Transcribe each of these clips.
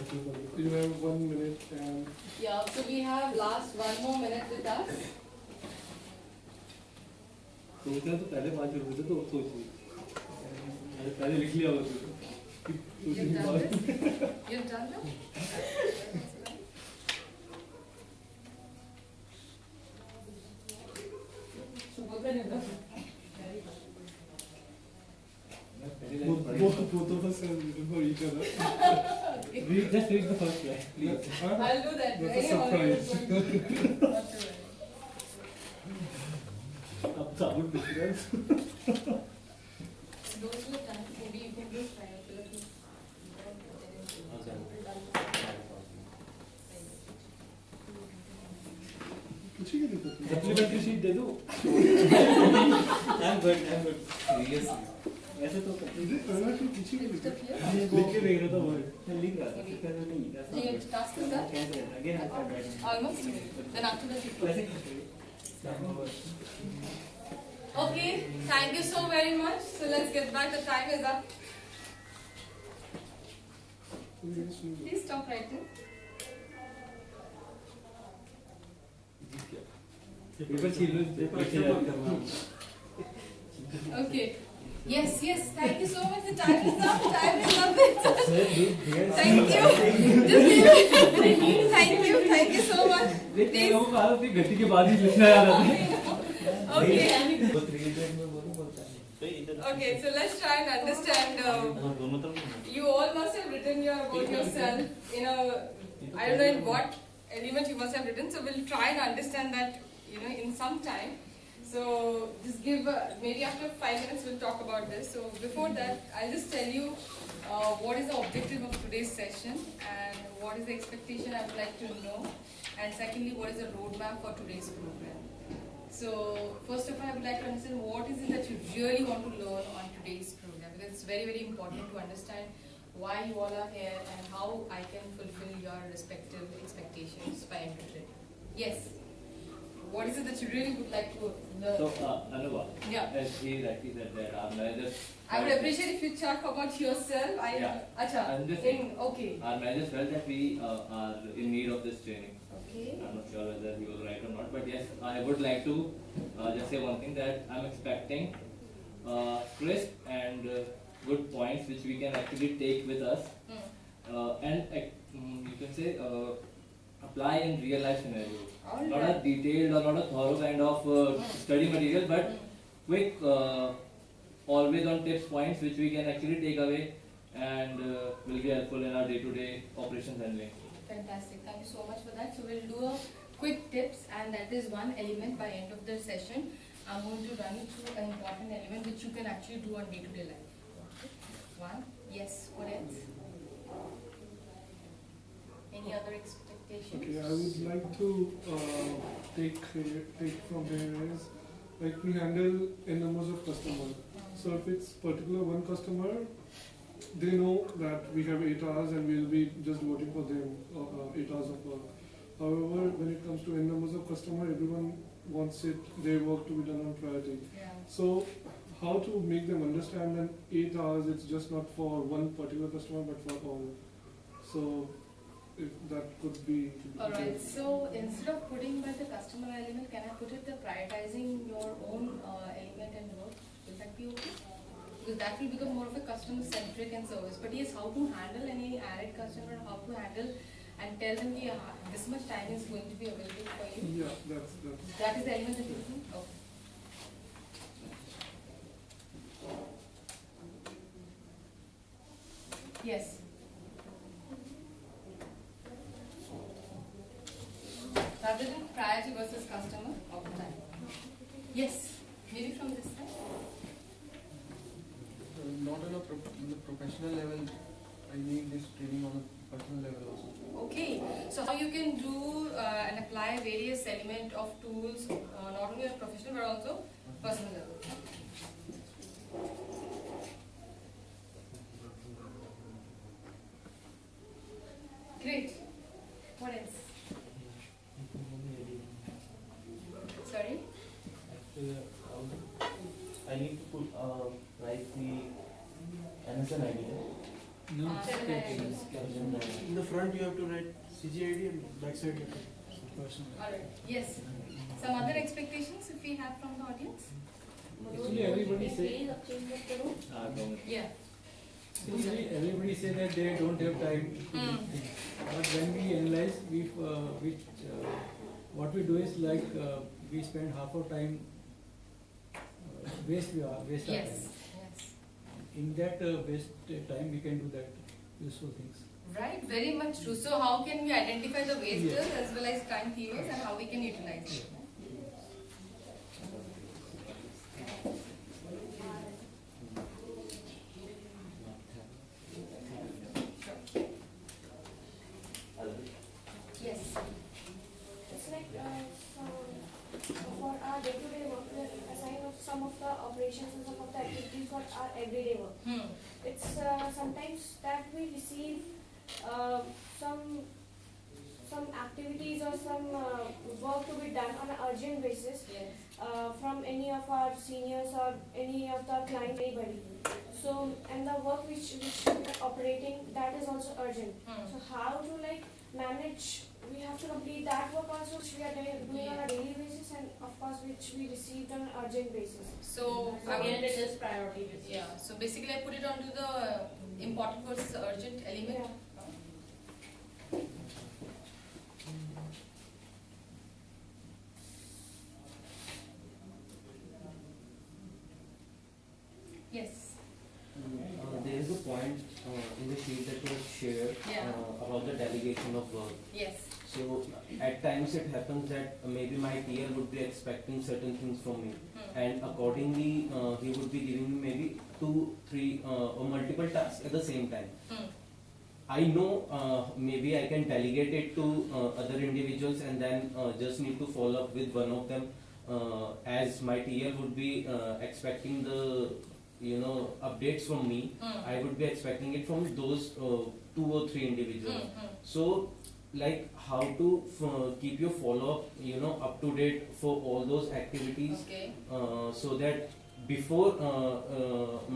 You have 1 minute and... Yeah, so we have last 1 more minute with us. सोचना तो पहले 5 रुपए थे तो अब सोच ली पहले लिख लिया होगा You've done this? You've done that? Both of us have written for each other. Just read the first line, please. I'll do that. That's a surprise. अब साबुन difference. Those who have done it, maybe you can just try it. Supplementary sheet दे दो. I'm good. Seriously. ऐसे तो लिख के देख रहा था वो. मैं लिख रहा था. फिर नहीं. Do you have task with that? Again, I'm writing. Almost. Then after that, you वैसे Okay, thank you so very much. So let's get back. The time is up. Please stop writing. Paper छील लो. Okay. Yes. Thank you so much. The time is up. Thank you. Just leave it. Thank you so much. देखिए लोगों को आदत थी घटी के बाद ही लिखना याद आता है. Okay, so let's try and understand. You all must have written about yourself in a, I don't know in what element you must have written. So we'll try and understand that, in some time. So just give, maybe after 5 minutes we'll talk about this. So before that, I'll just tell you what is the objective of today's session and what is the expectation I would like to know. And secondly, what is the roadmap for today's program. So first of all, I would like to understand what is it that you really want to learn on today's program, because it's very, very important to understand why you all are here and how I can fulfill your respective expectations by end of the day. Yes. What is it that you really would like to learn? So, Anuva, Yeah. as he rightly said that our managers... I would appreciate if you talk about yourself. Yeah. Acha. I'm just Okay. Our managers felt that we are in need of this training. Okay. I'm not sure whether he was right or not, but yes, I would like to just say one thing, that I'm expecting crisp and good points which we can actually take with us and you can say apply in real life scenarios. Not a detailed or not a thorough kind of study material, but quick, always on tips points which we can actually take away and will be helpful in our day-to-day operations handling. Fantastic. Thank you so much for that. So we'll do a quick tips, and that is one element by end of the session. I'm going to run you through an important element which you can actually do on day-to-day life. One. Yes. What else? Any other expectations? Okay, I would like to take from here is, like, we handle n numbers of customers. So if it's particular one customer, they know that we have 8 hours and we'll be just voting for them 8 hours of work. However, when it comes to n numbers of customers, everyone wants their work to be done on priority. Yeah. So how to make them understand that 8 hours it's just not for one particular customer but for all. So if that could be. Alright, so instead of putting by the customer element, can I put it the prioritizing your own element and work? Will that be okay? Because that will become more of a customer centric and service. But yes, how to handle any added customer, how to handle and tell them this much time is going to be available for you. Yeah, that's. That is the element that you think? Okay. Yes. Rather than priority versus customer of the time. Yes. Maybe from this side. Not on the professional level. I need this training on a personal level also. Okay, so how you can do and apply various element of tools, not only on professional but also personal level. Great. What else? Sorry? I need to write the NSN idea No, Seven items. in the front you have to write CGID and backside you have to personal. Alright. Yes. Some other expectations if we have from the audience? Actually, everybody say Yeah. Usually everybody say that they don't have time to do Hmm. things. But when we analyze, what we do is like we spend half our time waste our Yes. time. Yes. In that waste time we can do that useful things. Right. Very much true. So how can we identify the wasters Yes. as well as time keywords and how we can utilize it? Yes. It's like for our day-to-day work, we are assigned of some of the operations and some of the activities for our everyday work. Hmm. It's sometimes that we receive some activities or some work to be done on an urgent basis Yes. from any of our seniors or any of the client, anybody. So, and the work which we are operating, that is also urgent. Hmm. So how to like manage, we have to complete that work also which we are doing on a daily basis and of course which we received on an urgent basis. So Again, it is priority basis. yeah. So basically, I put it onto the important versus urgent element. Yeah. Yes. There is a point in the sheet that was shared Yeah. about the delegation of work. Yes. So at times it happens that maybe my TL would be expecting certain things from me, Hmm. and accordingly he would be giving me maybe 2, 3 or multiple tasks at the same time. Hmm. I know maybe I can delegate it to other individuals and then just need to follow up with one of them, as my TL would be expecting the updates from me. Hmm. I would be expecting it from those 2 or 3 individuals. Hmm. So like how to keep your follow up up to date for all those activities, Okay. so that before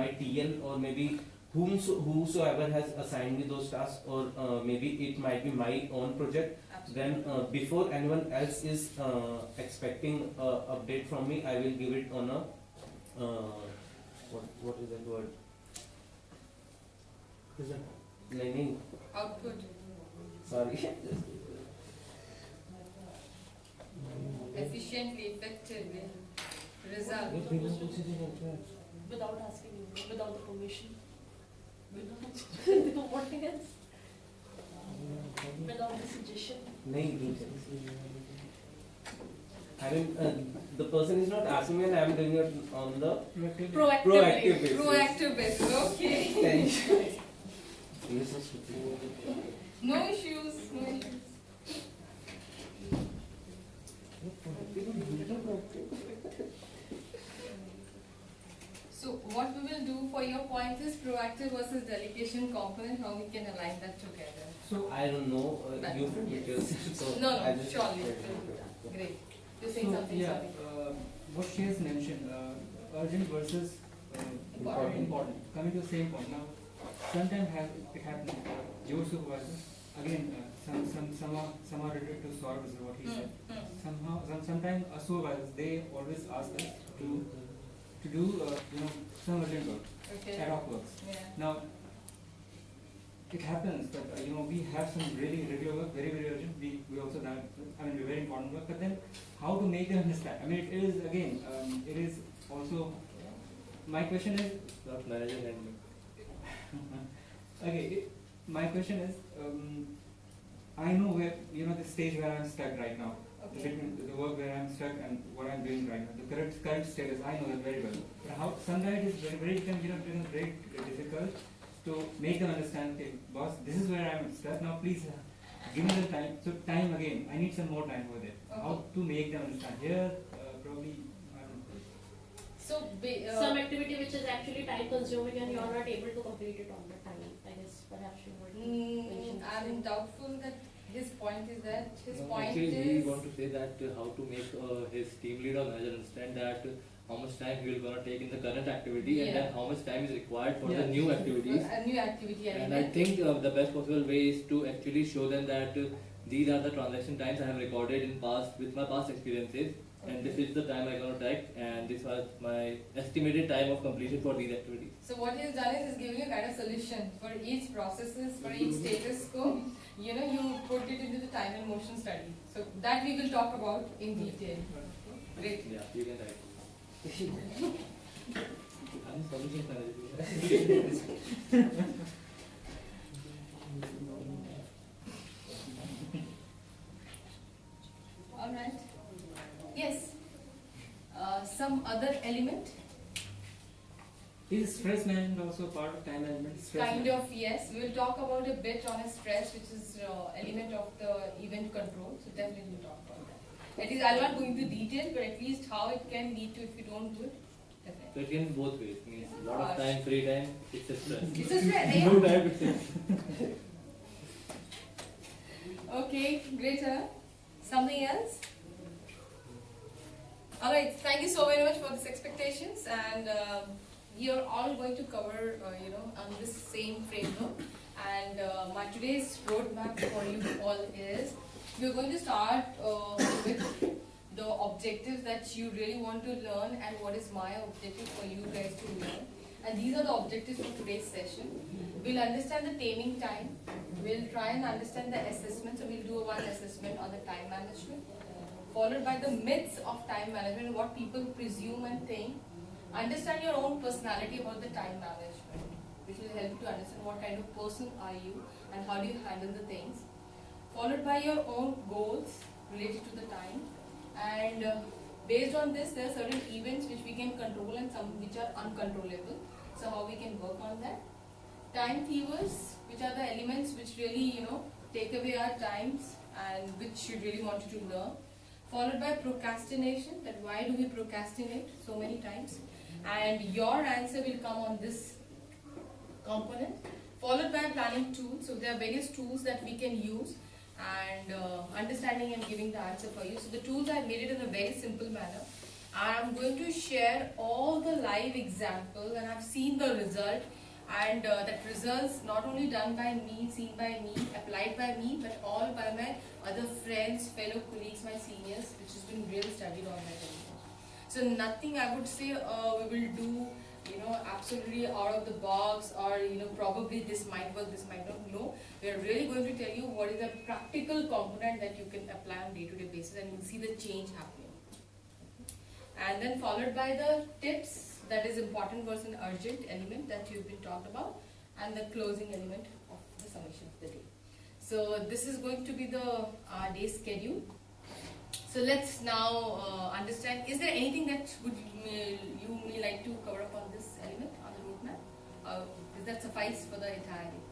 my TL or maybe whosoever has assigned me those tasks, or maybe it might be my own project, Absolutely. then before anyone else is expecting update from me, I will give it on a what is that word? Learning. Output. Sorry. Efficiently, effectively. Result. Without asking you, without the permission. Without what else? Without the suggestion. नहीं I mean, the person is not asking me and I am doing it on the Proactively. proactive basis. Proactive basis. Okay. Thank you. Yes, yes, yes. No issues. No issues. So what we will do for your point is proactive versus delegation component, how we can align that together. So I don't know, you feel it yourself, so No, I no, just surely. We'll do that. Great. You're saying something, yeah, sorry. what she has mentioned, urgent versus important. Coming to the same point now, sometimes it happens. Your supervisor, again, some are related to solve is what he said. Sometimes a supervisors they always ask us to do some urgent work, Okay. ad hoc works. Yeah. Now, it happens that we have some really regular work, very urgent. We also have very important work. But then, how to make them understand? I mean, it is again, it is also. My question is. Not managing and Okay, my question is, I know where the stage where I'm stuck right now. Okay. The work where I'm stuck and what I'm doing right now. The current status, I know that very well. But how sometimes it is very very difficult to make them understand. Okay, boss, this is where I'm stuck. Now please give me the time. So time again, I need some more time for it. How to make them understand? Here, probably. I don't know. So, Some activity which is actually time consuming and you are not able to complete it on the time. I guess perhaps you would mention. I'm doubtful that his point is that his No, point actually, is. we want to say that how to make his team lead or manager understand that how much time he will gonna take in the current activity and Yeah. then how much time is required for Yeah. the new activities. A new activity And I element. think the best possible way is to actually show them that these are the transaction times I have recorded in past with my past experiences, and this is the time I'm gonna take, and this was my estimated time of completion for these activities. So what he has done is he's giving you kind of solution for each processes, for each status quo. You know, you put it into the time and motion study. So that we will talk about in detail. Great. Yeah, you can write. I'm solution manager. All right. Yes. Some other element? Is stress management also part of time management? Stress Kind management? of, yes. We will talk about a bit on a stress, which is element of the event control. So definitely we'll talk about that. At least I'll not go into detail, but at least how it can lead to if you don't do it. So Definitely. it can be both ways. Means a lot of time, free time, it's a stress. It's a stress. Yeah. No time, it's a Okay, great. Something else? Alright, thank you so very much for these expectations, and we are all going to cover, on this same framework. And my today's roadmap for you all is, we are going to start with the objectives that you really want to learn and what is my objective for you guys to learn. And these are the objectives for today's session. We'll understand the taming time. We'll try and understand the assessment. So we'll do one assessment on the time management, followed by the myths of time management, what people presume and think. Understand your own personality about the time management, which will help you to understand what kind of person are you and how do you handle the things. Followed by your own goals related to the time. And based on this, there are certain events which we can control and some which are uncontrollable. So how we can work on that. Time thievers, which are the elements which really, take away our times and which you really wanted to learn. Followed by procrastination, that why do we procrastinate so many times? And your answer will come on this component. Followed by planning tools, so there are various tools that we can use and understanding and giving the answer for you. So the tools, I have made it in a very simple manner. I'm going to share all the live examples and I've seen the result, and that results not only done by me, seen by me, applied by me, but all by my other friends, fellow colleagues, my seniors, which has been really studied on my own. So nothing I would say we will do, absolutely out of the box, or probably this might work, this might not. No, we are really going to tell you what is the practical component that you can apply on day-to-day basis, and you'll see the change happening. And then followed by the tips, that is important versus urgent element that you've been talked about, and the closing element of the summation of the day. So this is going to be the day schedule. So let's now understand, is there anything that you may like to cover up on this element, on the roadmap? Does that suffice for the entire day?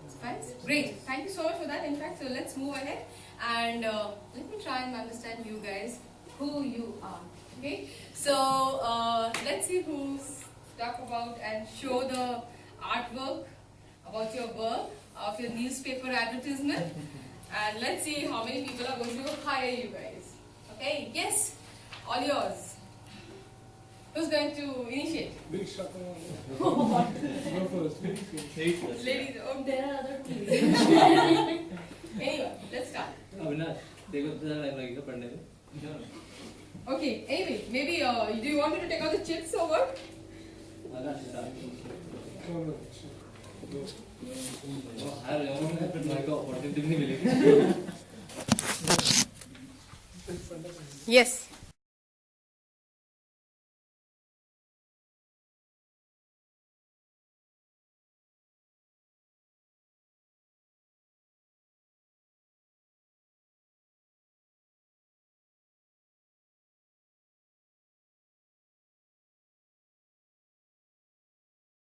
Suffice? Great, thank you so much for that. In fact, so let's move ahead and let me try and understand you guys, who you are. Okay, so let's see who's talk about and show the artwork about your work of your newspaper advertisement, and let's see how many people are going to hire you guys. Okay, yes, all yours. Who's going to initiate? Big shot. Go first. Ladies, oh, There are other two. anyway, let's start. Avinash, देखो तो ज़रा time लगेगा पढ़ने में. Okay, anyway, maybe do you want me to take out the chips or what? Avinash, start. Go. हार गया हूँ मैं, फिर मेरे को opportunity नहीं मिलेगी. Yes.